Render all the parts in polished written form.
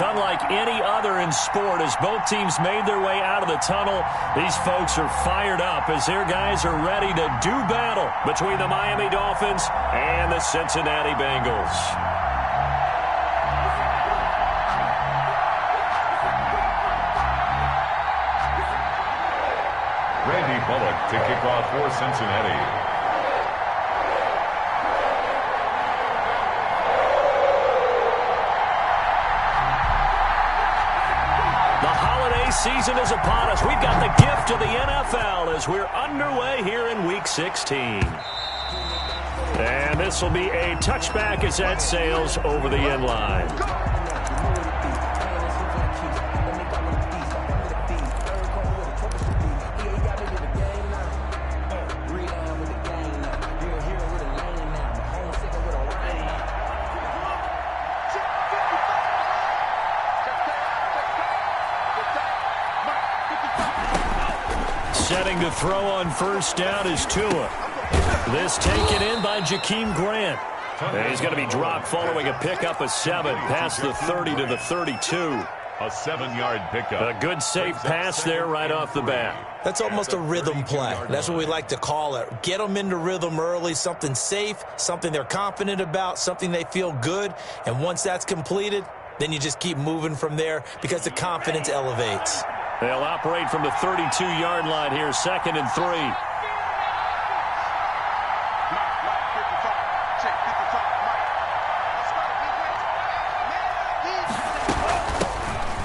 unlike any other in sport. As both teams made their way out of the tunnel, these folks are fired up as their guys are ready to do battle between the Miami Dolphins and the Cincinnati Bengals. Randy Bullock to kick off for Cincinnati. Season is upon us. We've got the gift of the NFL as we're underway here in Week 16. And this will be a touchback as that sails over the end line. Setting to throw on first down is Tua. This taken in by Jakeem Grant. And he's going to be dropped following a pickup of 7 past the 30 to the 32. A 7-yard pickup. A good safe pass there right off the bat. That's almost a rhythm play. That's what we like to call it. Get them into rhythm early, something safe, something they're confident about, something they feel good. And once that's completed, then you just keep moving from there because the confidence elevates. They'll operate from the 32-yard line here, 2nd and 3.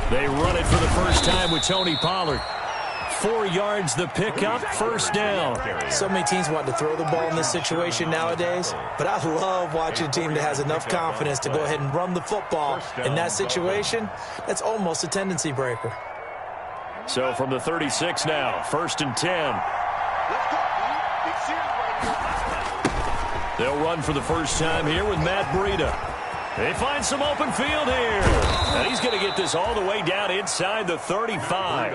They run it for the first time with Tony Pollard. 4 yards the pickup, first down. So many teams want to throw the ball in this situation nowadays, but I love watching a team that has enough confidence to go ahead and run the football. In that situation, that's almost a tendency breaker. So from the 36 now, 1st and 10. They'll run for the first time here with Matt Breida. They find some open field here. And he's going to get this all the way down inside the 35.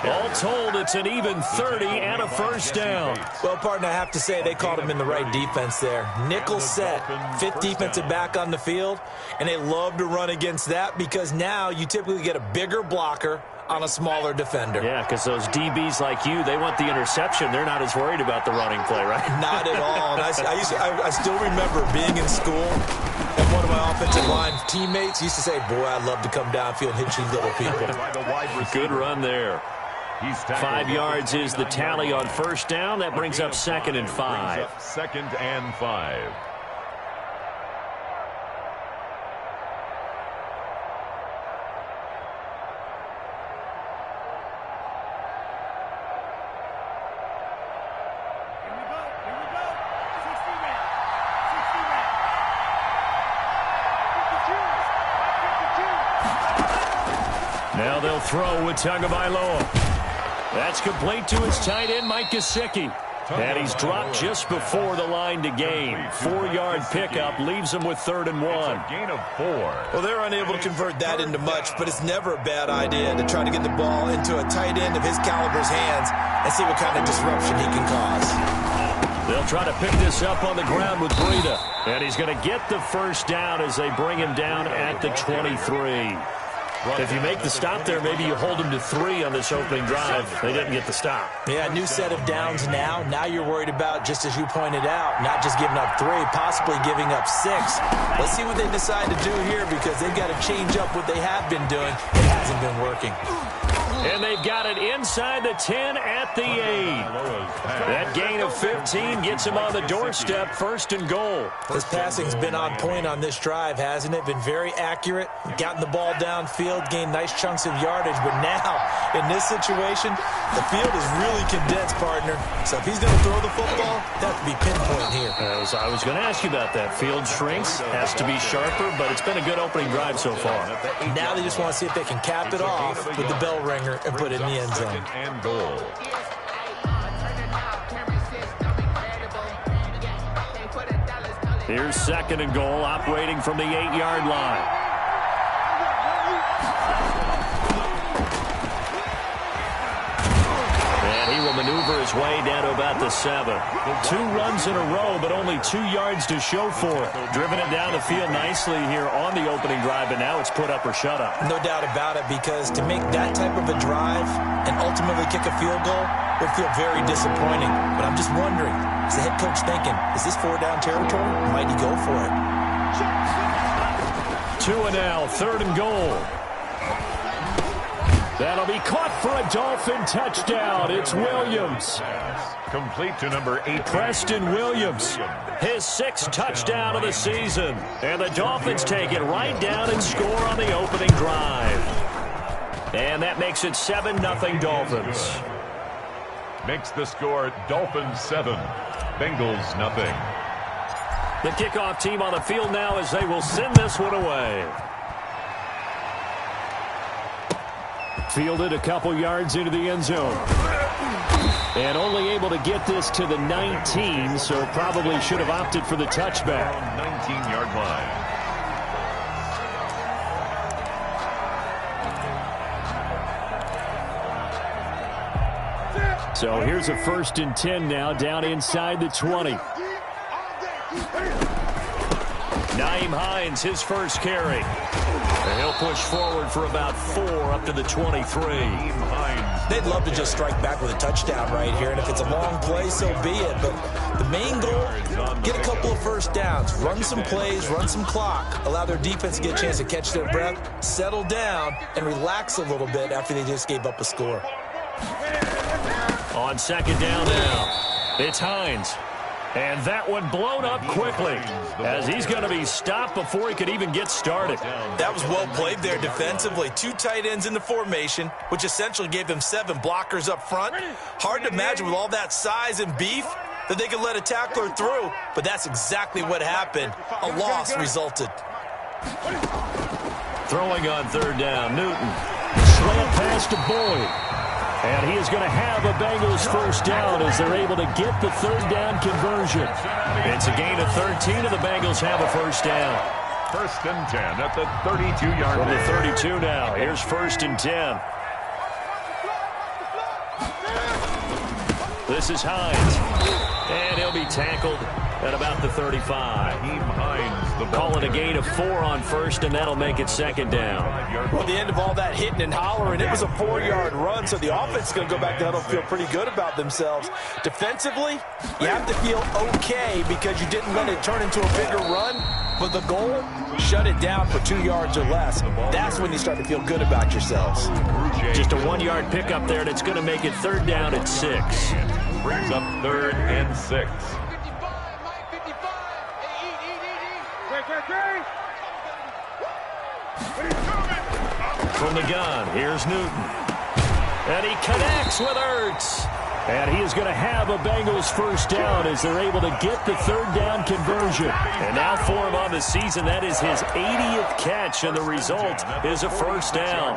All told, it's an even 30 and a first down. Well, partner, I have to say they called him in the right defense there. Nickel set, 5th defensive back on the field, and they love to run against that because now you typically get a bigger blocker on a smaller defender. Yeah, because those DBs like you, they want the interception. They're not as worried about the running play, right? Not at all. And I still remember being in school, and one of my offensive line teammates used to say, boy, I'd love to come downfield and hit you little people. Good run there. 5 yards is the tally on first down. That brings up 2nd and 5. 2nd and 5. Now they'll throw with Tagovailoa. That's complete to his tight end, Mike Gesicki. And he's dropped just before the line to gain. 4-yard pickup leaves him with 3rd and 1. Gain of 4. Well, they're unable to convert that into much, but it's never a bad idea to try to get the ball into a tight end of his caliber's hands and see what kind of disruption he can cause. They'll try to pick this up on the ground with Breida. And he's going to get the first down as they bring him down at the 23. If you make the stop there, maybe you hold them to 3 on this opening drive. They didn't get the stop. Yeah, new set of downs now. Now you're worried about, just as you pointed out, not just giving up 3, possibly giving up 6. Let's see what they decide to do here because they've got to change up what they have been doing. It hasn't been working. And they've got it inside the 10 at the 8. That gain of 15 gets him on the doorstep, 1st and goal. His passing's been on point on this drive, hasn't it? Been very accurate, gotten the ball downfield, gained nice chunks of yardage. But now, in this situation, the field is really condensed, partner. So if he's going to throw the football, that has to be pinpoint here. I was going to ask you about that. Field shrinks, has to be sharper, but it's been a good opening drive so far. Now they just want to see if they can cap it off with the bell ringer and put it in the end zone. 2nd and goal. Here's 2nd and goal, operating from the 8-yard line. And he will maneuver his way down to about the 7. 2 runs in a row, but only 2 yards to show for it. Driven it down the field nicely here on the opening drive, and now it's put up or shut up. No doubt about it, because to make that type of a drive and ultimately kick a field goal would feel very disappointing. But I'm just wondering, is the head coach thinking, is this 4-down territory? Might he go for it? 2 and now, 3rd and goal. That'll be caught for a Dolphin touchdown. It's Williams. Complete to number 8. Preston Williams, his 6th touchdown of the season. And the Dolphins take it right down and score on the opening drive. And that makes it 7-0 Dolphins. Makes the score Dolphins 7, Bengals nothing. The kickoff team on the field now as they will send this one away. Fielded a couple yards into the end zone. And only able to get this to the 19, so probably should have opted for the touchback. 19-yard line. So here's a 1st and 10 now, down inside the 20. Nyheim Hines, his first carry. And he'll push forward for about 4 up to the 23. They'd love to just strike back with a touchdown right here, and if it's a long play, so be it. But the main goal, get a couple of first downs, run some plays, run some clock, allow their defense to get a chance to catch their breath, settle down, and relax a little bit after they just gave up a score. On 2nd down now, it's Hines. And that one blown up quickly as he's going to be stopped before he could even get started. That was well played there defensively. 2 tight ends in the formation, which essentially gave them 7 blockers up front. Hard to imagine with all that size and beef that they could let a tackler through, but that's exactly what happened. A loss resulted. Throwing on 3rd down, Newton. Slant pass to Boyd. And he is going to have a Bengals first down as they're able to get the 3rd down conversion. It's a gain of 13, and the Bengals have a first down. 1st and 10 at the 32-yard line. From the 32 now. Here's 1st and 10. This is Hines. And he'll be tackled at about the 35. Calling a gain of 4 on 1st, and that'll make it 2nd down. Well, at the end of all that hitting and hollering, it was a 4-yard run, so the offense is going to go back down and feel pretty good about themselves. Defensively, you have to feel okay because you didn't let it turn into a bigger run, but the goal, shut it down for 2 yards or less. That's when you start to feel good about yourselves. Just a 1-yard pickup there, and it's going to make it 3rd down at 6. Brings up 3rd and 6. From the gun, here's Newton. And he connects with Ertz. And he is going to have a Bengals first down as they're able to get the 3rd down conversion. And now for him on the season, that is his 80th catch, and the result is a first down.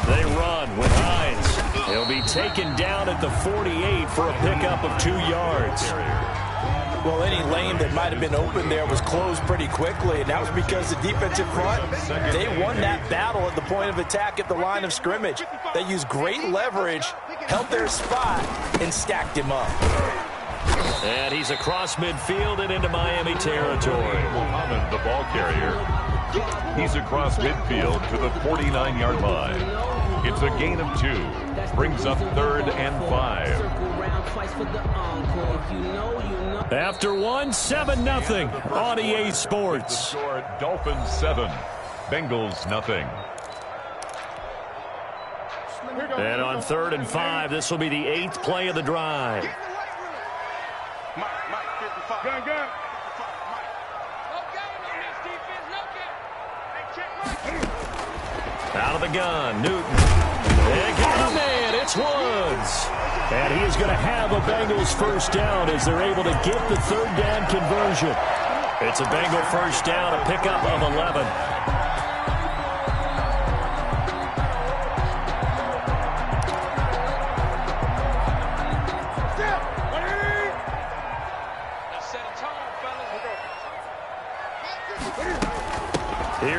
They run with Hines. He'll be taken down at the 48 for a pickup of 2 yards. Well, any lane that might have been open there was closed pretty quickly, and that was because the defensive front, they won that battle at the point of attack at the line of scrimmage. They used great leverage, held their spot, and stacked him up. And he's across midfield and into Miami territory. Muhammad, the ball carrier. He's across midfield to the 49-yard line. It's a gain of 2. Brings up 3rd and 5. After 7-0 on EA Sports. Dolphins 7, Bengals nothing. And on 3rd and 5, this will be the 8th play of the drive. Out of the gun, Newton. And got a man, it's Woods. And he is going to have a Bengals first down as they're able to get the 3rd down conversion. It's a Bengal first down, a pickup of 11.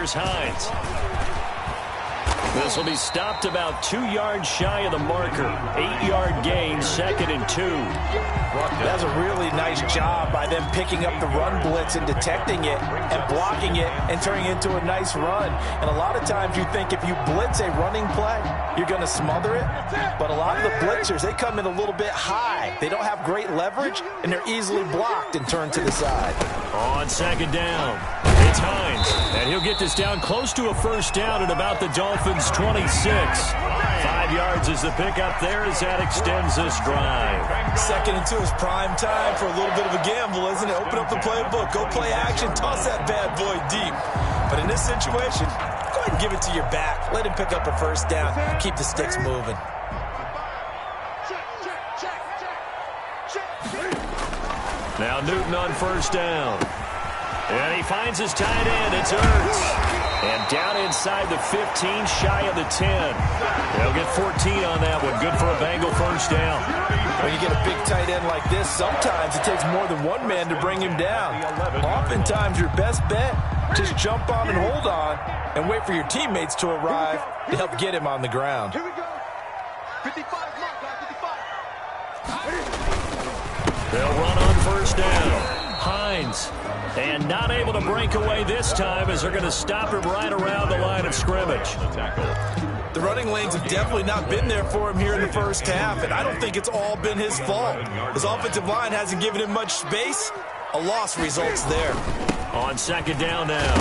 Here's Hines. This will be stopped about 2 yards shy of the marker. 8-yard gain, 2nd and 2. That's a really nice job by them picking up the run blitz and detecting it and blocking it and turning it into a nice run. And a lot of times you think if you blitz a running play, you're going to smother it. But a lot of the blitzers, they come in a little bit high. They don't have great leverage, and they're easily blocked and turned to the side. On 2nd down, it's Hines. And he'll get this down close to a first down at about the Dolphins' 26. 5 yards is the pickup there as that extends this drive. 2nd and 2 is prime time for a little bit of a gamble, isn't it? Open up the playbook, go play action, toss that bad boy deep. But in this situation, go ahead and give it to your back. Let him pick up a first down. Keep the sticks moving. Now Newton on first down. And he finds his tight end. It's Ertz. And down inside the 15, shy of the 10. They'll get 14 on that one. Good for a Bengal first down. When you get a big tight end like this, sometimes it takes more than one man to bring him down. Oftentimes, your best bet, just jump on and hold on and wait for your teammates to arrive to help get him on the ground. Here we go. 55, mark, 55. They'll run on first down. Hines. And not able to break away this time as they're going to stop him right around the line of scrimmage. The running lanes have definitely not been there for him here in the first half, and I don't think it's all been his fault. His offensive line hasn't given him much space. A loss results there. On 2nd down now,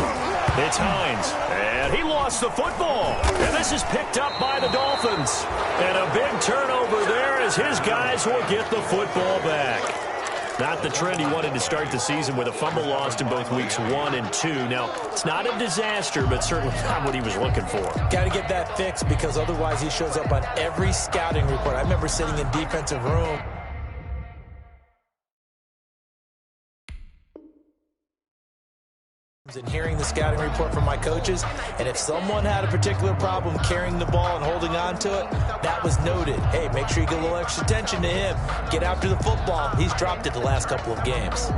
it's Hines. And he lost the football. And this is picked up by the Dolphins. And a big turnover there as his guys will get the football back. Not the trend he wanted to start the season with a fumble lost in both weeks 1 and 2. Now, it's not a disaster, but certainly not what he was looking for. Got to get that fixed because otherwise he shows up on every scouting report. I remember sitting in defensive room. And hearing the scouting report from my coaches, and if someone had a particular problem carrying the ball and holding on to it, that was noted. Hey, make sure you get a little extra attention to him. Get after the football. He's dropped it the last couple of games.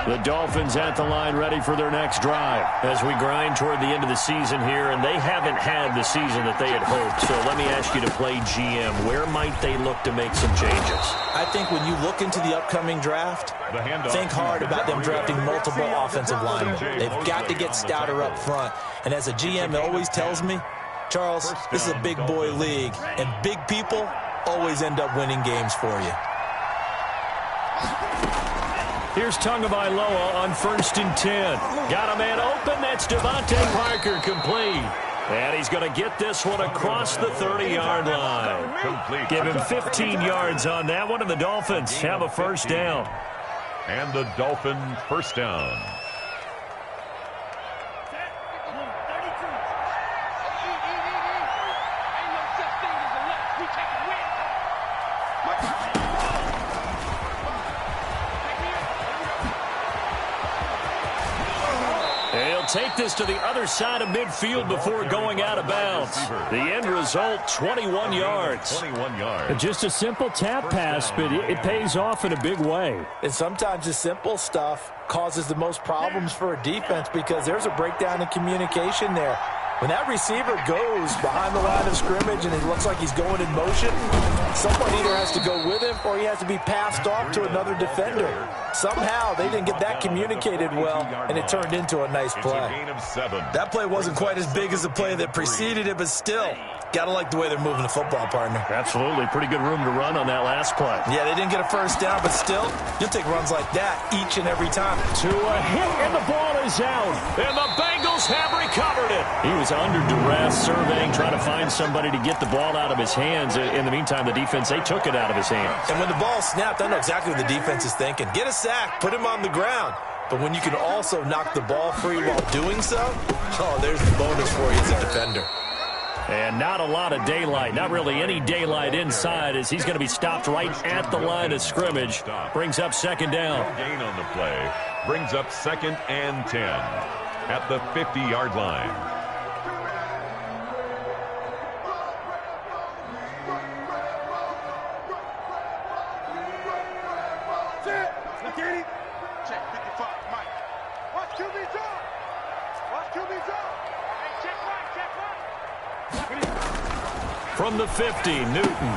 The Dolphins at the line ready for their next drive as we grind toward the end of the season here, and they haven't had the season that they had hoped. So let me ask you to play GM. Where might they look to make some changes? I think when you look into the upcoming draft, think hard about them drafting multiple offensive linemen. They've got to get stouter up front. And as a GM, it always tells me, Charles, this is a big boy league, and big people always end up winning games for you. Here's Tagovailoa on 1st and 10. Got a man open. That's Devontae Parker complete. And he's going to get this one across the 30-yard line. Give him 15 yards on that one, and the Dolphins have a first down. And the Dolphin first down. Take this to the other side of midfield before going out of bounds. The end result, 21 yards. 21 yards. Just a simple tap pass, but it pays off in a big way. And sometimes the simple stuff causes the most problems for a defense because there's a breakdown in communication there. When that receiver goes behind the line of scrimmage and it looks like he's going in motion, someone either has to go with him or he has to be passed off to another defender. Somehow they didn't get that communicated well, and it turned into a nice play. That play wasn't quite as big as the play that preceded it, but still, got to like the way they're moving the football, partner. Absolutely. Pretty good room to run on that last play. Yeah, they didn't get a first down, but still, you'll take runs like that each and every time. To a hit, and the ball is out. And the Bengals have recovered it. He was under duress, surveying, trying to find somebody to get the ball out of his hands. In the meantime, the defense, they took it out of his hands. And when the ball snapped, I know exactly what the defense is thinking. Get a sack, put him on the ground. But when you can also knock the ball free while doing so, oh, there's the bonus for you as a defender. And not a lot of daylight, not really any daylight inside as he's going to be stopped right at the line of scrimmage. Brings up 2nd down. Gain on the play. Brings up 2nd and 10 at the 50-yard line. From the 50, Newton.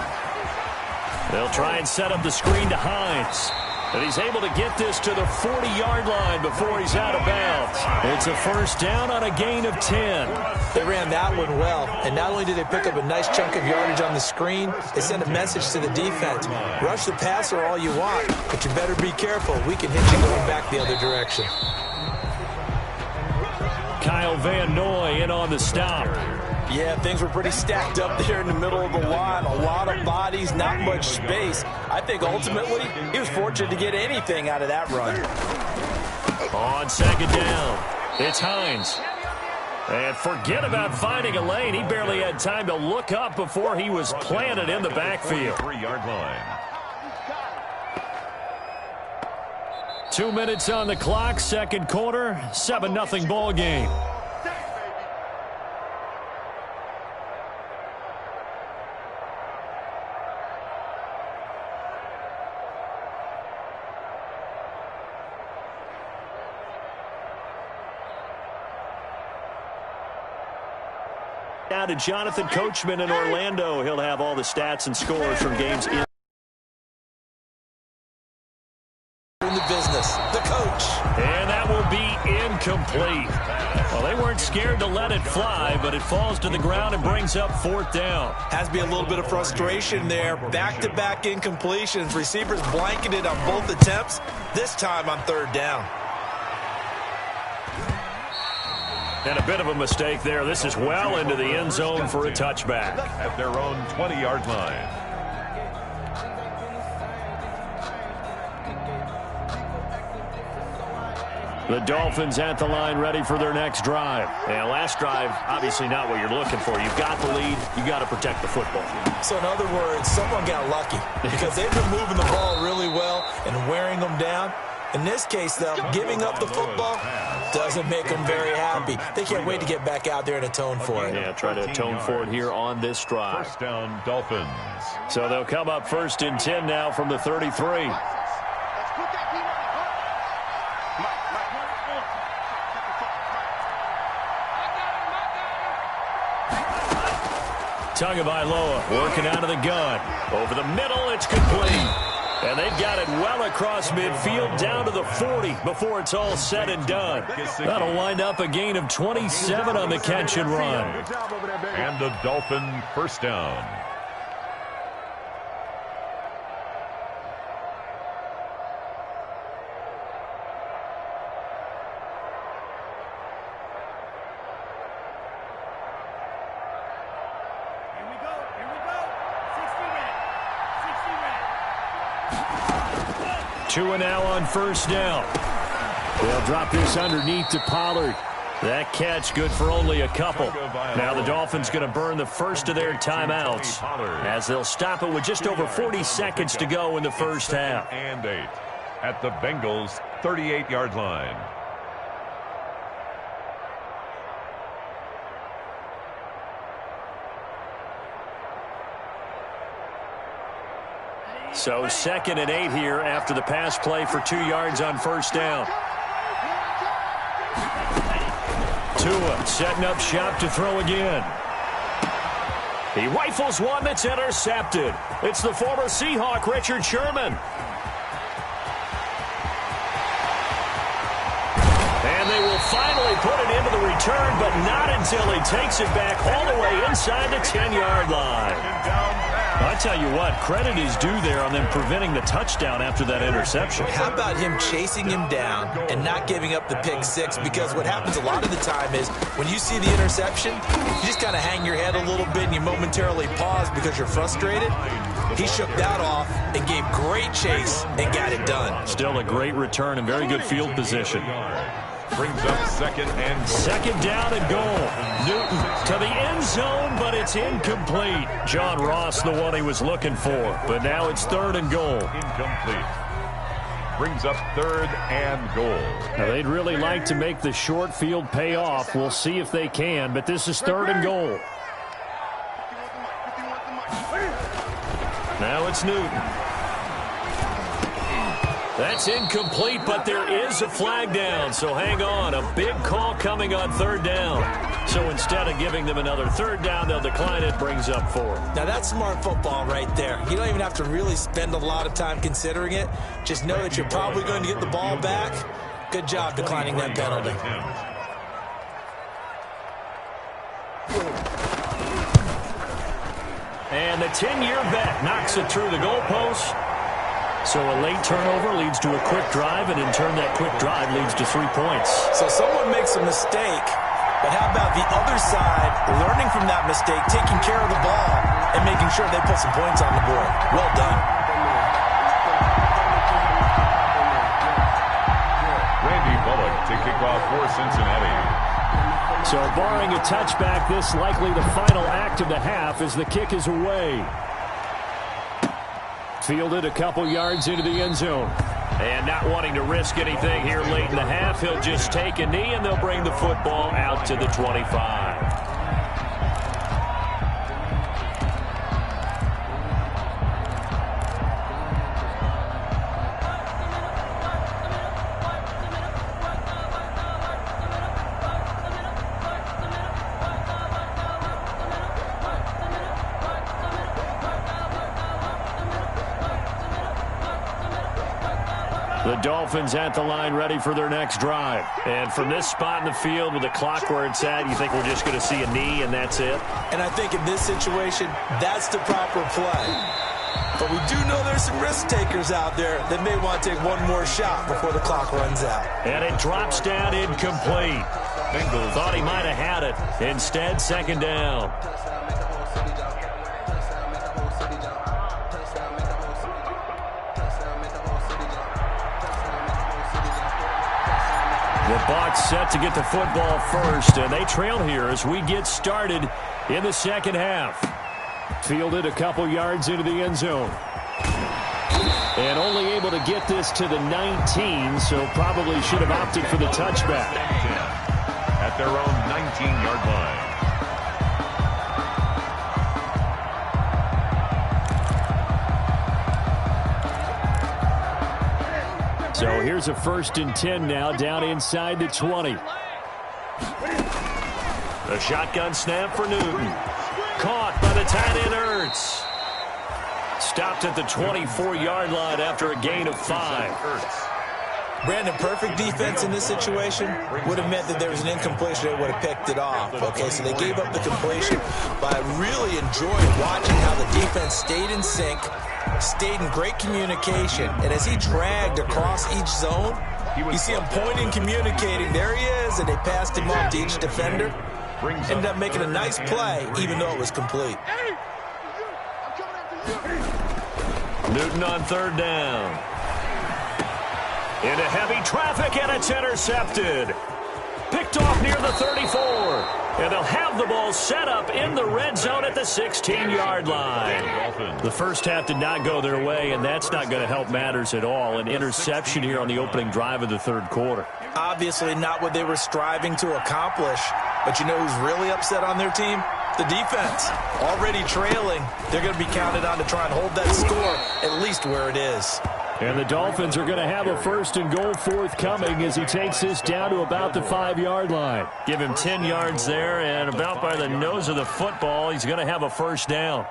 They'll try and set up the screen to Hines. And he's able to get this to the 40-yard line before he's out of bounds. It's a first down on a gain of 10. They ran that one well, and not only did they pick up a nice chunk of yardage on the screen, they sent a message to the defense. Rush the passer all you want, but you better be careful. We can hit you going back the other direction. Kyle Van Noy in on the stop. Yeah, things were pretty stacked up there in the middle of the line. A lot of bodies, not much space. I think ultimately he was fortunate to get anything out of that run. On second down, it's Hines. And forget about finding a lane. He barely had time to look up before he was planted in the backfield. 3-yard line. 2 minutes on the clock, second quarter, 7-0 ball game. Down to Jonathan Coachman in Orlando. He'll have all the stats and scores from games in the business, the coach. And that will be incomplete. Well, they weren't scared to let it fly, but it falls to the ground and brings up fourth down. Has to be a little bit of frustration there. Back-to-back incompletions. Receivers blanketed on both attempts, this time on third down. And a bit of a mistake there. This is well into the end zone for a touchback. At their own 20-yard line. The Dolphins at the line ready for their next drive. And last drive, obviously not what you're looking for. You've got the lead. You got to protect the football. So in other words, someone got lucky because they've been moving the ball really well and wearing them down. In this case, though, giving up the football doesn't make them very happy. They can't wait to get back out there and atone for it. Yeah, try to atone for it here on this drive. First down, Dolphins. So they'll come up first and 10 now from the 33. Tagovailoa working out of the gun. Over the middle, it's complete. And they've got it well across midfield down to the 40 before it's all said and done. That'll wind up a gain of 27 on the catch and run. And a Dolphin first down. Two and now on first down. They'll drop this underneath to Pollard. That catch good for only a couple. Now the Dolphins going to burn the first of their timeouts as they'll stop it with just over 40 seconds to go in the first half. And 8 at the Bengals' 38-yard line. So 2nd and 8 here after the pass play for 2 yards on first down. Tua setting up shop to throw again. He rifles one that's intercepted. It's the former Seahawk, Richard Sherman. And they will finally put it into the return, but not until he takes it back all the way inside the 10-yard line. I tell you what, credit is due there on them preventing the touchdown after that interception. How about him chasing him down and not giving up the pick six? Because what happens a lot of the time is when you see the interception, you just kind of hang your head a little bit and you momentarily pause because you're frustrated. He shook that off and gave great chase and got it done. Still a great return and very good field position. Brings up 2nd and goal. 2nd down and goal. Newton to the end zone, but it's incomplete. John Ross, the one he was looking for. But now it's 3rd and goal. Incomplete. Brings up 3rd and goal. Now they'd really like to make the short field pay off. We'll see if they can, but this is 3rd and goal. Now it's Newton. That's incomplete, but there is a flag down, so hang on. A big call coming on third down. So instead of giving them another third down, they'll decline it, brings up 4. Now, that's smart football right there. You don't even have to really spend a lot of time considering it. Just know that you're probably going to get the ball back. Good job declining that penalty. And the 10-year bet knocks it through the goalpost. So a late turnover leads to a quick drive, and in turn that quick drive leads to 3 points. So someone makes a mistake, but how about the other side learning from that mistake, taking care of the ball, and making sure they put some points on the board? Well done. Randy Bullock to kick off for Cincinnati. So barring a touchback, this likely the final act of the half as the kick is away. Fielded a couple yards into the end zone. And not wanting to risk anything here late in the half, he'll just take a knee and they'll bring the football out to the 25. The Dolphins at the line ready for their next drive. And from this spot in the field with the clock where it's at, you think we're just going to see a knee and that's it? And I think in this situation, that's the proper play. But we do know there's some risk takers out there that may want to take one more shot before the clock runs out. And it drops down incomplete. Bengals thought he might have had it. Instead, second down. The Bucs set to get the football first, and they trail here as we get started in the second half. Fielded a couple yards into the end zone. And only able to get this to the 19, so probably should have opted for the touchback. At their own 19-yard line. So here's a 1st and 10 now, down inside the 20. A shotgun snap for Newton. Caught by the tight end Ertz. Stopped at the 24-yard line after a gain of 5. Brandon, perfect defense in this situation would have meant that there was an incompletion that would have picked it off. Okay, so they gave up the completion, but I really enjoyed watching how the defense stayed in sync, stayed in great communication, and as he dragged across each zone, you see him pointing, communicating. There he is, and they passed him off to each defender. Ended up making a nice play, even though it was complete. Newton on third down. Into heavy traffic, and it's intercepted. Picked off near the 34. And they'll have the ball set up in the red zone at the 16-yard line. The first half did not go their way, and that's not going to help matters at all. An interception here on the opening drive of the third quarter. Obviously not what they were striving to accomplish. But you know who's really upset on their team? The defense. Already trailing. They're going to be counted on to try and hold that score at least where it is. And the Dolphins are going to have a 1st and goal forthcoming as he takes this down to about the 5-yard line. Give him 10 yards there, and about by the nose of the football, he's going to have a first down.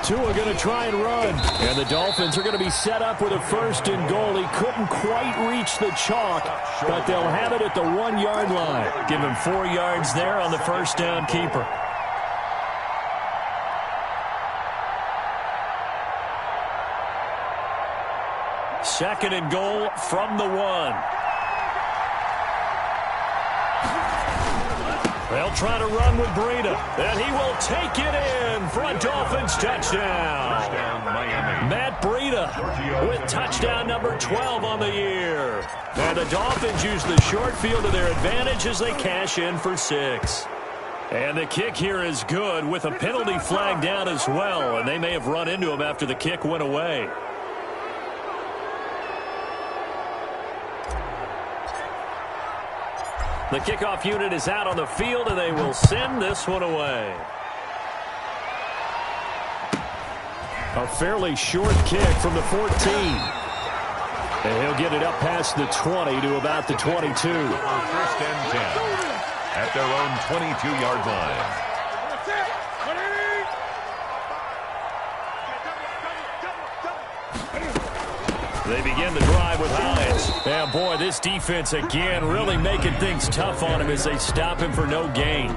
Tua going to try and run. And the Dolphins are going to be set up with a 1st and goal. He couldn't quite reach the chalk, but they'll have it at the 1-yard line. Give him 4 yards there on the first down keeper. Second and goal from the 1. They'll try to run with Breida, and he will take it in for a Dolphins touchdown. Matt Breida with touchdown number 12 on the year. And the Dolphins use the short field to their advantage as they cash in for 6. And the kick here is good with a penalty flag down as well, and they may have run into him after the kick went away. The kickoff unit is out on the field, and they will send this one away. A fairly short kick from the 14. And he'll get it up past the 20 to about the 22. First and 10 at their own 22-yard line. They begin the drive with Hines. And boy, this defense again really making things tough on him as they stop him for no gain.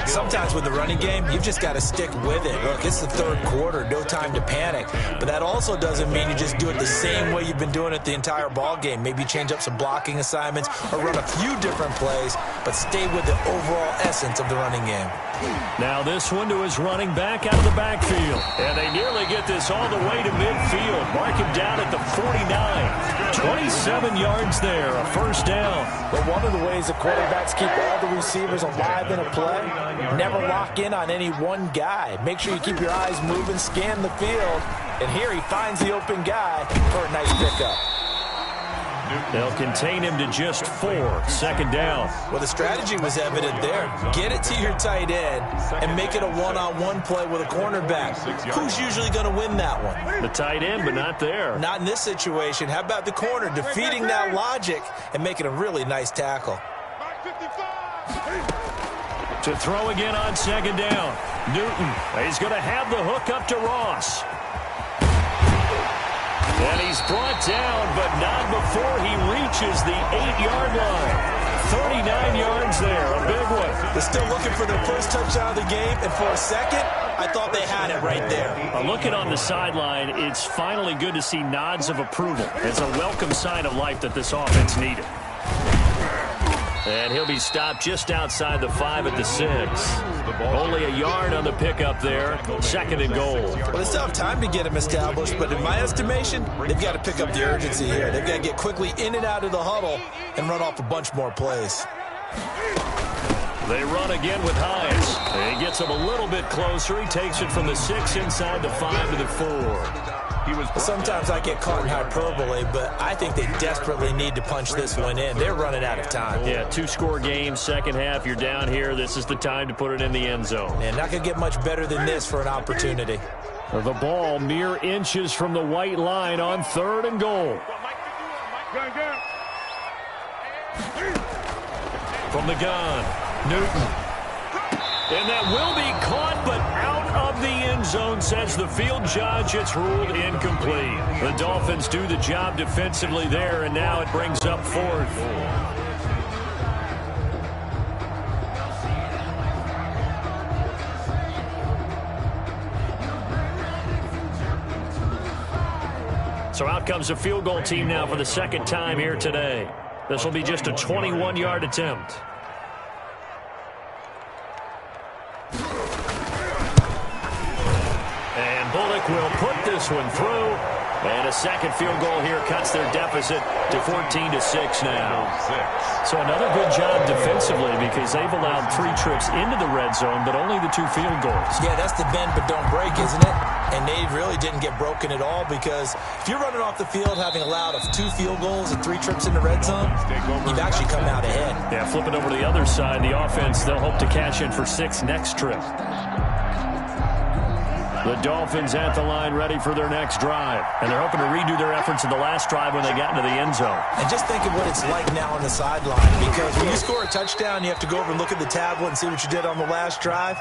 Sometimes with the running game, you've just got to stick with it. Look, it's the third quarter, no time to panic. But that also doesn't mean you just do it the same way you've been doing it the entire ball game. Maybe change up some blocking assignments or run a few different plays, but stay with the overall essence of the running game. Now this one to his running back out of the backfield. And they nearly get this all the way to midfield. Mark him down at the 49. 27 yards there, a first down. But one of the ways the quarterbacks keep all the receivers alive in a play, never lock in on any one guy. Make sure you keep your eyes moving, scan the field, and here he finds the open guy for a nice pickup. They'll contain him to just 4, second down. Well, the strategy was evident there. Get it to your tight end and make it a one-on-one play with a cornerback. Who's usually going to win that one? The tight end, but not there. Not in this situation. How about the corner defeating that logic and making a really nice tackle? To throw again on second down. Newton, he's going to have the hook up to Ross. And he's brought down, but not before he reaches the 8-yard line. 39 yards there, a big one. They're still looking for their first touchdown of the game, and for a second, I thought they had it right there. Looking on the sideline, it's finally good to see nods of approval. It's a welcome sign of life that this offense needed. And he'll be stopped just outside the 5 at the 6. Only a yard on the pickup there. Second and goal. Well, they still have time to get him established, but in my estimation, they've got to pick up the urgency here. They've got to get quickly in and out of the huddle and run off a bunch more plays. They run again with Hines. He gets him a little bit closer. He takes it from the 6 inside the 5 to the 4. Sometimes I get caught in hyperbole, but I think they desperately need to punch this one in. They're running out of time. Yeah, 2-score game, second half. You're down here. This is the time to put it in the end zone. And not going to get much better than this for an opportunity. The ball mere inches from the white line on third and goal. From the gun, Newton. And that will be caught, but out of the end zone, says the field judge. It's ruled incomplete. The Dolphins do the job defensively there, and now it brings up 4th. So out comes the field goal team now for the second time here today. This will be just a 21-yard attempt. Bullock will put this one through, and a second field goal here cuts their deficit to 14-6 now. So another good job defensively because they've allowed 3 trips into the red zone, but only the 2 field goals. Yeah, that's the bend but don't break, isn't it? And they really didn't get broken at all because if you're running off the field having allowed 2 field goals and 3 trips in the red zone, you've actually come out ahead. Yeah, flip it over to the other side. The offense, they'll hope to cash in for 6 next trip. The Dolphins at the line ready for their next drive. And they're hoping to redo their efforts in the last drive when they got into the end zone. And just think of what it's like now on the sideline. Because when you score a touchdown, you have to go over and look at the tablet and see what you did on the last drive.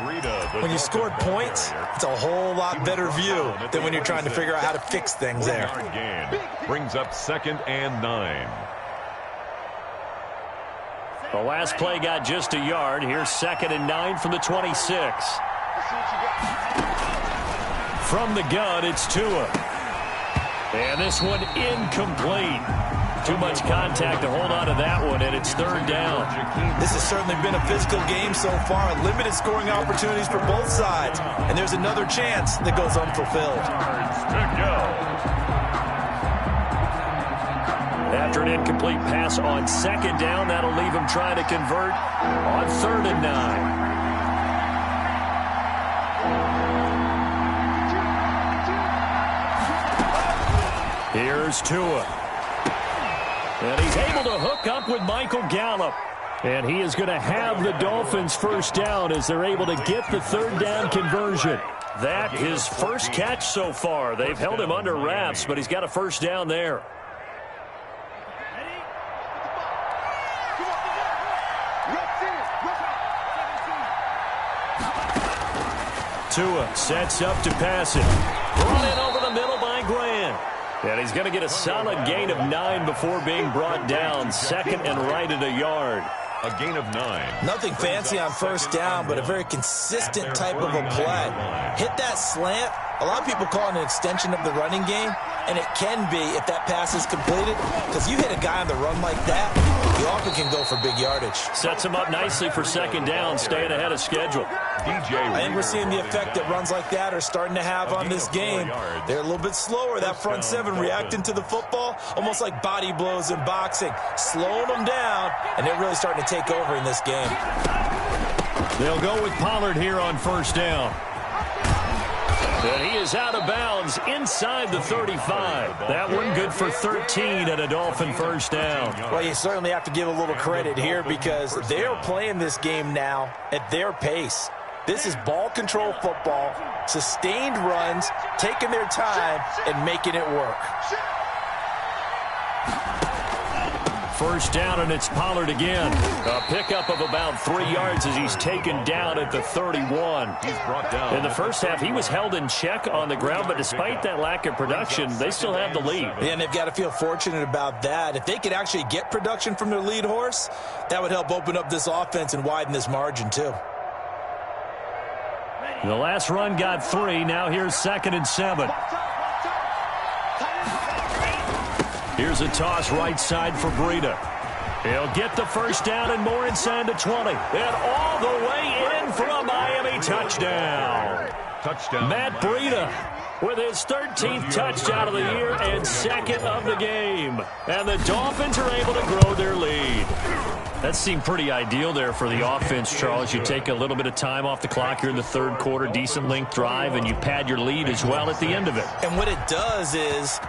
When you scored points, it's a whole lot better view than when you're trying to figure out how to fix things there. Brings up 2nd and 9. The last play got just a yard. Here's 2nd and 9 from the 26. From the gun, it's Tua. And this one incomplete. Too much contact to hold on to that one, and it's 3rd down. This has certainly been a physical game so far. Limited scoring opportunities for both sides. And there's another chance that goes unfulfilled. After an incomplete pass on 2nd down, that'll leave him trying to convert on 3rd and 9. Here's Tua. And he's able to hook up with Michael Gallup. And he is going to have the Dolphins first down as they're able to get the third down conversion. That his first catch so far. They've held him under wraps, but he's got a first down there. Tua sets up to pass it. Brought in over the middle by Grant. And he's going to get a solid gain of 9 before being brought down. Second and right at a yard. A gain of 9. Nothing fancy on first down, but a very consistent type of a play. Hit that slant. A lot of people call it an extension of the running game, and it can be if that pass is completed, because you hit a guy on the run like that, you often can go for big yardage. Sets him up nicely for second down, staying ahead of schedule. I think we're seeing the effect that runs like that are starting to have on this game. They're a little bit slower, that front seven reacting to the football, almost like body blows in boxing, slowing them down, and they're really starting to take over in this game. They'll go with Pollard here on first down. And he is out of bounds inside the 35. That one good for 13 at a Dolphin first down. Well, you certainly have to give a little credit here because they're playing this game now at their pace. This is ball control football, sustained runs, taking their time, and making it work. First down, and it's Pollard again. A pickup of about 3 yards as he's taken down at the 31. He's brought down. In the first half, he was held in check on the ground, but despite that lack of production, they still have the lead. Yeah, and they've got to feel fortunate about that. If they could actually get production from their lead horse, that would help open up this offense and widen this margin, too. The last run got 3. Now here's 2nd and 7. Here's a toss right side for Breida. He'll get the first down and more inside the 20. And all the way in for a Miami touchdown. Touchdown. Matt Breida with his 13th touchdown of the year and 2nd of the game. And the Dolphins are able to grow their lead. That seemed pretty ideal there for the offense, Charles. You take a little bit of time off the clock here in the third quarter, decent length drive, and you pad your lead as well at the end of it. And what it does is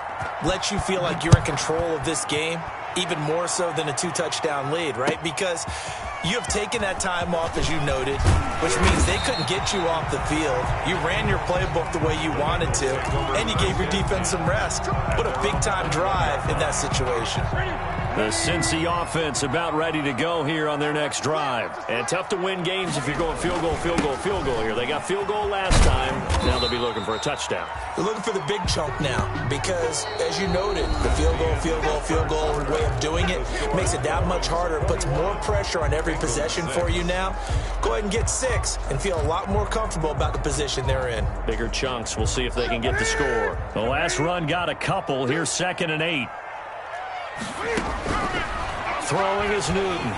let you feel like you're in control of this game, even more so than a 2-touchdown lead, right? Because you have taken that time off, as you noted, which means they couldn't get you off the field. You ran your playbook the way you wanted to, and you gave your defense some rest. What a big-time drive in that situation. The Cincy offense about ready to go here on their next drive. And tough to win games if you're going field goal, field goal, field goal here. They got field goal last time. Now they'll be looking for a touchdown. They're looking for the big chunk now because, as you noted, the field goal way of doing it makes it that much harder. It puts more pressure on every possession for you now. Go ahead and get 6 and feel a lot more comfortable about the position they're in. Bigger chunks. We'll see if they can get the score. The last run got a couple. Here's 2nd and 8. Throwing is Newton.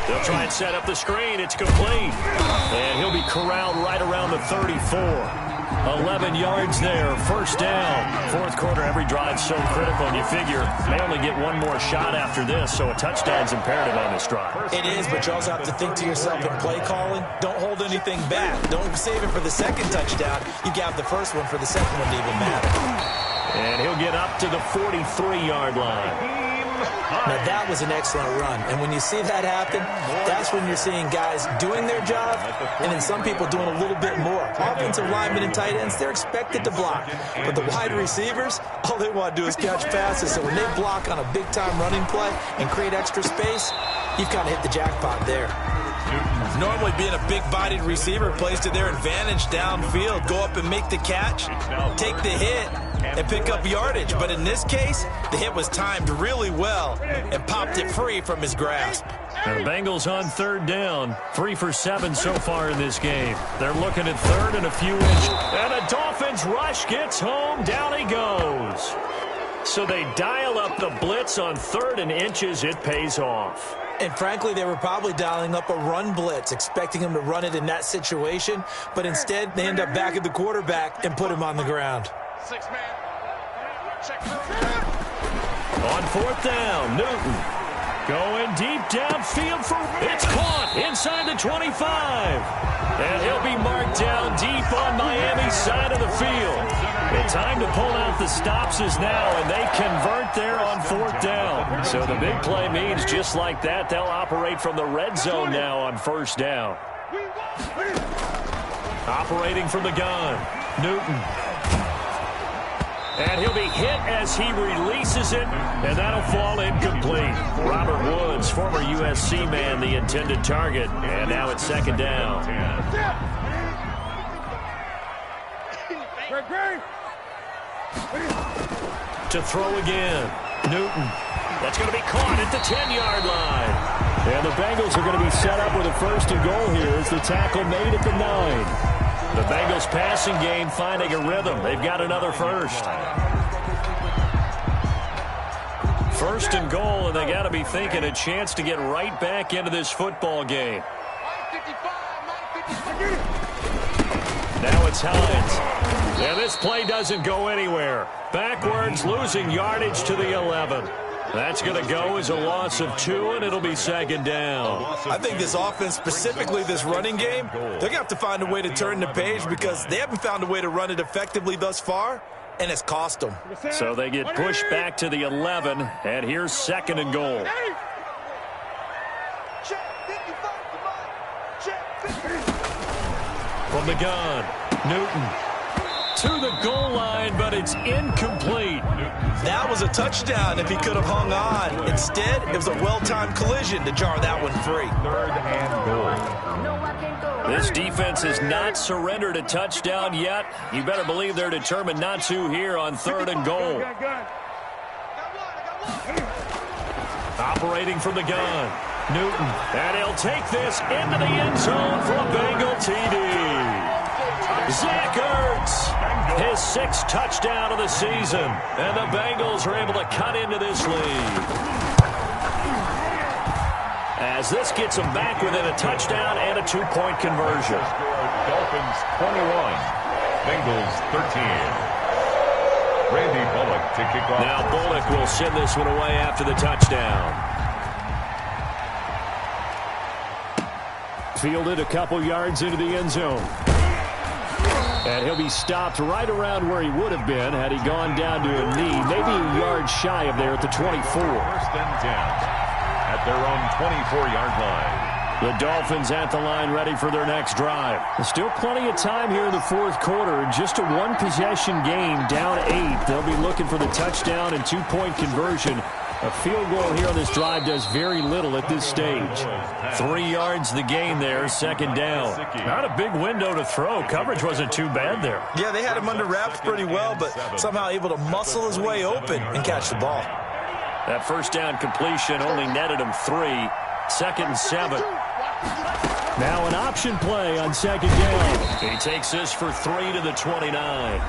They'll try and set up the screen. It's complete. And he'll be corralled right around the 34. 11 yards there. First down. Fourth quarter, every drive so critical. And you figure they only get one more shot after this, so a touchdown's imperative on this drive. It is, but you also have to think to yourself in play calling, don't hold anything back. Don't save it for the second touchdown. You got the first one for the second one to even matter. And he'll get up to the 43-yard line. Now, that was an excellent run. And when you see that happen, that's when you're seeing guys doing their job and then some people doing a little bit more. Offensive linemen and tight ends, they're expected to block. But the wide receivers, all they want to do is catch passes. So when they block on a big-time running play and create extra space, you've kind of hit the jackpot there. Normally being a big-bodied receiver plays to their advantage downfield. Go up and make the catch, take the hit, and pick up yardage. But in this case, the hit was timed really well and popped it free from his grasp. And the Bengals on third down. 3 for 7 so far in this game. They're looking at third and a few inches. And a Dolphins rush gets home. Down he goes. So they dial up the blitz on 3rd and inches. It pays off. And frankly, they were probably dialing up a run blitz, expecting him to run it in that situation. But instead, they end up back at the quarterback and put him on the ground. 6-man. Check. On 4th down, Newton going deep downfield for it's caught inside the 25. And he'll be marked down deep on Miami's side of the field. The time to pull out the stops is now, and they convert there on 4th down. So the big play means just like that, they'll operate from the red zone now on first down. Operating from the gun, Newton. And he'll be hit as he releases it, and that'll fall incomplete. Robert Woods, former USC man, the intended target, and now it's second down. To throw again, Newton. That's going to be caught at the 10-yard line. And the Bengals are going to be set up with a first and goal here as the tackle made at the 9. The Bengals passing game finding a rhythm. They've got another first. First and goal, and they got to be thinking a chance to get right back into this football game. Now it's Hines. And this play doesn't go anywhere. Backwards, losing yardage to the 11. That's going to go as a loss of 2, and it'll be second down. I think this offense, specifically this running game, they're going to have to find a way to turn the page because they haven't found a way to run it effectively thus far, and it's cost them. So they get pushed back to the 11, and here's second and goal. From the gun, Newton. To the goal line, but it's incomplete. That was a touchdown if he could have hung on. Instead, it was a well-timed collision to jar that one free. Third and goal. This defense has not surrendered a touchdown yet. You better believe they're determined not to here on third and goal. Operating from the gun, Newton. And he'll take this into the end zone for a Bengal TD. Zach Ertz, his 6th touchdown of the season, and the Bengals are able to cut into this lead. As this gets them back within a touchdown and a 2-point conversion. Dolphins 21, Bengals 13. Randy Bullock to kick off. Now Bullock will send this one away after the touchdown. Fielded a couple yards into the end zone. And he'll be stopped right around where he would have been had he gone down to a knee, maybe a yard shy of there at the 24. First and 10 at their own 24-yard line. The Dolphins at the line ready for their next drive. There's still plenty of time here in the fourth quarter. Just a one-possession game, down 8. They'll be looking for the touchdown and 2-point conversion. A field goal here on this drive does very little at this stage. 3 yards the gain there, second down. Not a big window to throw. Coverage wasn't too bad there. Yeah, they had him under wraps pretty well, but somehow able to muscle his way open and catch the ball. That first down completion only netted him 3. Second and 7. Now an option play on second down. He takes this for 3 to the 29.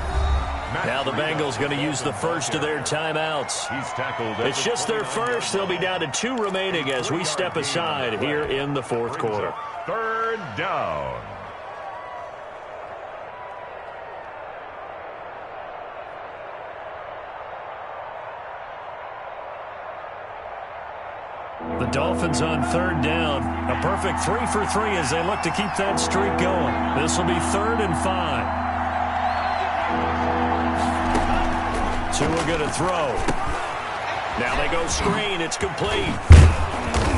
Now the Bengals going to use the first of their timeouts. It's just their first. They'll be down to 2 remaining as we step aside here in the fourth quarter. Third down. The Dolphins on third down. A perfect 3 for 3 as they look to keep that streak going. This will be 3rd and 5. Tua going to throw. Now they go screen. It's complete.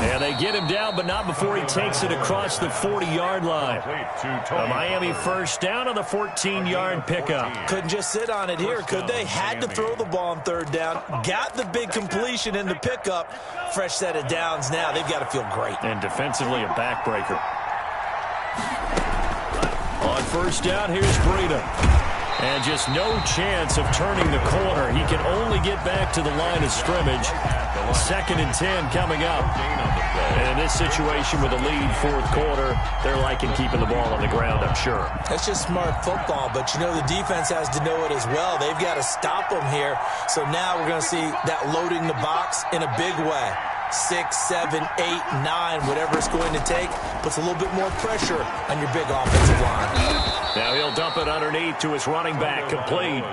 And they get him down, but not before he takes it across the 40-yard line. A Miami first down on the 14-yard pickup. Couldn't just sit on it here, could they? Had to throw the ball on third down. Got the big completion in the pickup. Fresh set of downs now. They've got to feel great. And defensively, a backbreaker. On first down, here's Breida. And just no chance of turning the corner. He can only get back to the line of scrimmage. 2nd and 10 coming up. And in this situation with a lead fourth quarter, they're liking keeping the ball on the ground, I'm sure. That's just smart football, but you know the defense has to know it as well. They've got to stop them here. So now we're going to see that loading the box in a big way. 6, 7, 8, 9, whatever it's going to take, puts a little bit more pressure on your big offensive line. Now he'll dump it underneath to his running back, complete.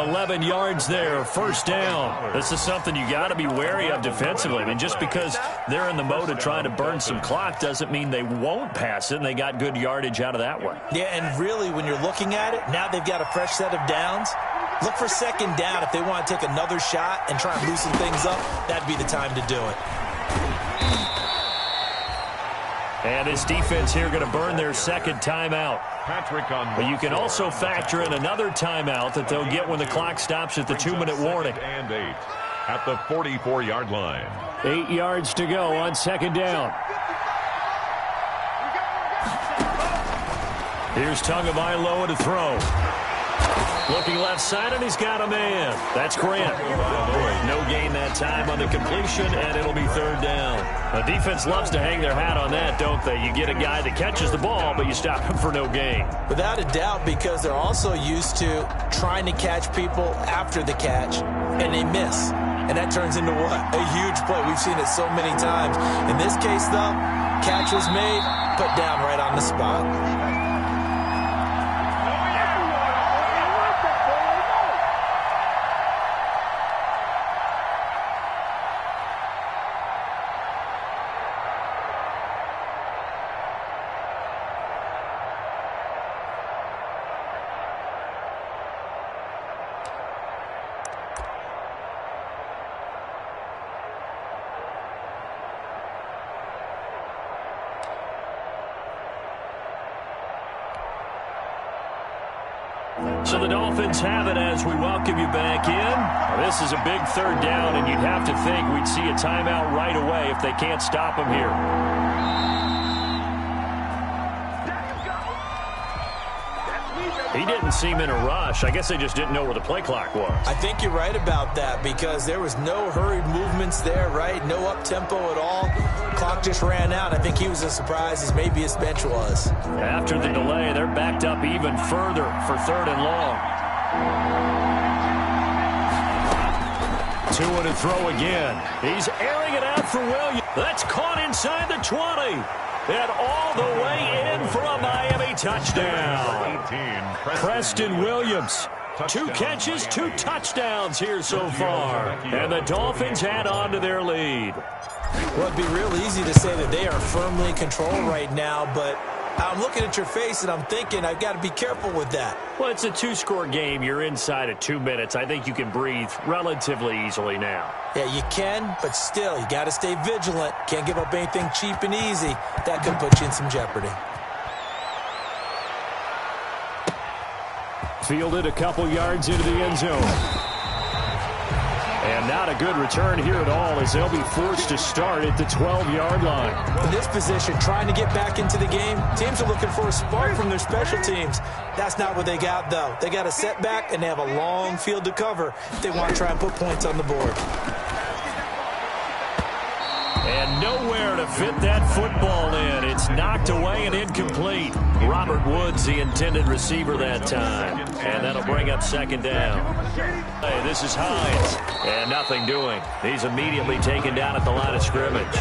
11 yards there, first down. This is something you got to be wary of defensively. I mean, just because they're in the mode of trying to burn some clock doesn't mean they won't pass it, and they got good yardage out of that one. Yeah, and really, when you're looking at it, now they've got a fresh set of downs. Look for second down. If they want to take another shot and try and loosen things up, that'd be the time to do it. And this defense here going to burn their second timeout. But you can also factor in another timeout that they'll get when the clock stops at the 2-minute warning. And 8 at the 44-yard line. 8 yards to go on second down. Here's Tagovailoa to throw. Looking left side, and he's got a man. That's Grant. No gain that time on the completion, and it'll be third down. The defense loves to hang their hat on that, don't they? You get a guy that catches the ball, but you stop him for no gain. Without a doubt, because they're also used to trying to catch people after the catch, and they miss. And that turns into what? A huge play. We've seen it so many times. In this case, though, catch was made, put down right on the spot. So the Dolphins have it as we welcome you back in. Now, this is a big third down, and you'd have to think we'd see a timeout right away if they can't stop them here. He didn't seem in a rush. I guess they just didn't know where the play clock was. I think you're right about that because there was no hurried movements there, right? No up-tempo at all. Clock just ran out. I think he was as surprised as maybe his bench was. After the delay, they're backed up even further for third and long. 2 to throw again. He's airing it out for Williams. That's caught inside the 20. And all the way in for a Miami touchdown. Preston Williams. 2 catches, 2 touchdowns here so far. And the Dolphins add on to their lead. Well, it'd be real easy to say that they are firmly in control right now, but I'm looking at your face and I'm thinking I've got to be careful with that. Well, it's a 2-score game. You're inside of 2 minutes. I think you can breathe relatively easily now. Yeah, you can, but still, you got to stay vigilant. Can't give up anything cheap and easy. That could put you in some jeopardy. Fielded a couple yards into the end zone. And not a good return here at all as they'll be forced to start at the 12-yard line. In this position, trying to get back into the game, teams are looking for a spark from their special teams. That's not what they got, though. They got a setback, and they have a long field to cover if they want to try and put points on the board. And nowhere to fit that football in. It's knocked away and incomplete. Robert Woods, the intended receiver that time. And that'll bring up second down. Hey, this is Hines. And nothing doing. He's immediately taken down at the line of scrimmage.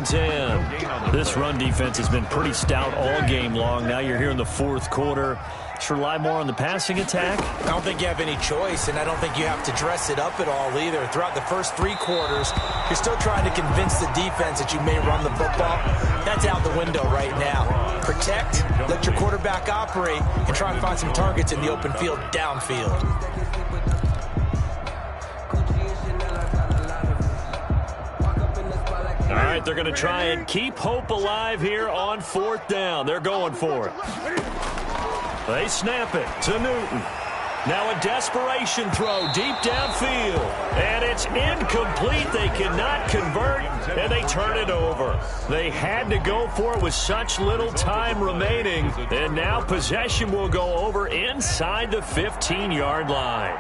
10. This run defense has been pretty stout all game long. Now you're here in the fourth quarter. Just rely more on the passing attack? I don't think you have any choice, and I don't think you have to dress it up at all either. Throughout the first 3 quarters, you're still trying to convince the defense that you may run the football. That's out the window right now. Protect, let your quarterback operate, and try and find some targets in the open field downfield. All right, they're going to try and keep hope alive here on 4th down. They're going for it. They snap it to Newton. Now a desperation throw deep downfield. And it's incomplete. They cannot convert, and they turn it over. They had to go for it with such little time remaining. And now possession will go over inside the 15-yard line.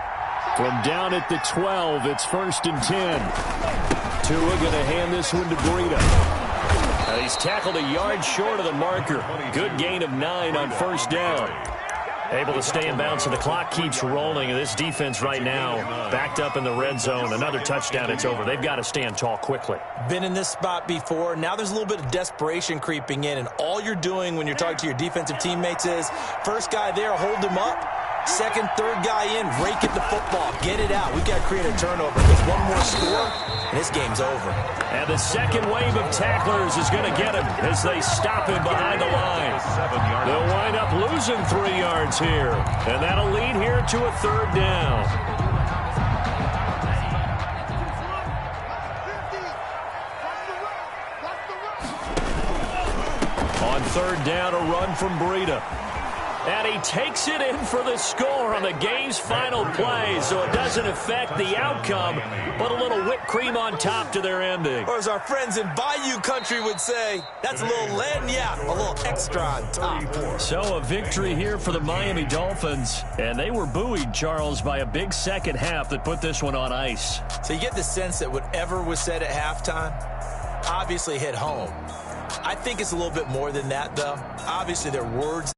From down at the 12, it's 1st and 10. Tua going to hand this one to Breida. He's tackled a yard short of the marker. Good gain of 9 on 1st down. Able to stay in bounds, so the clock keeps rolling. This defense right now backed up in the red zone. Another touchdown, it's over. They've got to stand tall quickly. Been in this spot before. Now there's a little bit of desperation creeping in, and all you're doing when you're talking to your defensive teammates is first guy there, hold him up. Second, third guy in, rake at the football. Get it out. We've got to create a turnover. There's one more score, and this game's over. And the second wave of tacklers is going to get him as they stop him behind the line. They'll wind up losing losing 3 yards here. And that'll lead here to a 3rd down. On 3rd down, a run from Breida. And he takes it in for the score on the game's final play, so it doesn't affect the outcome, but a little whipped cream on top to their ending. Or as our friends in Bayou Country would say, that's a little lagniappe, a little extra on top. So a victory here for the Miami Dolphins, and they were buoyed, Charles, by a big second half that put this one on ice. So you get the sense that whatever was said at halftime obviously hit home. I think it's a little bit more than that, though. Obviously, their words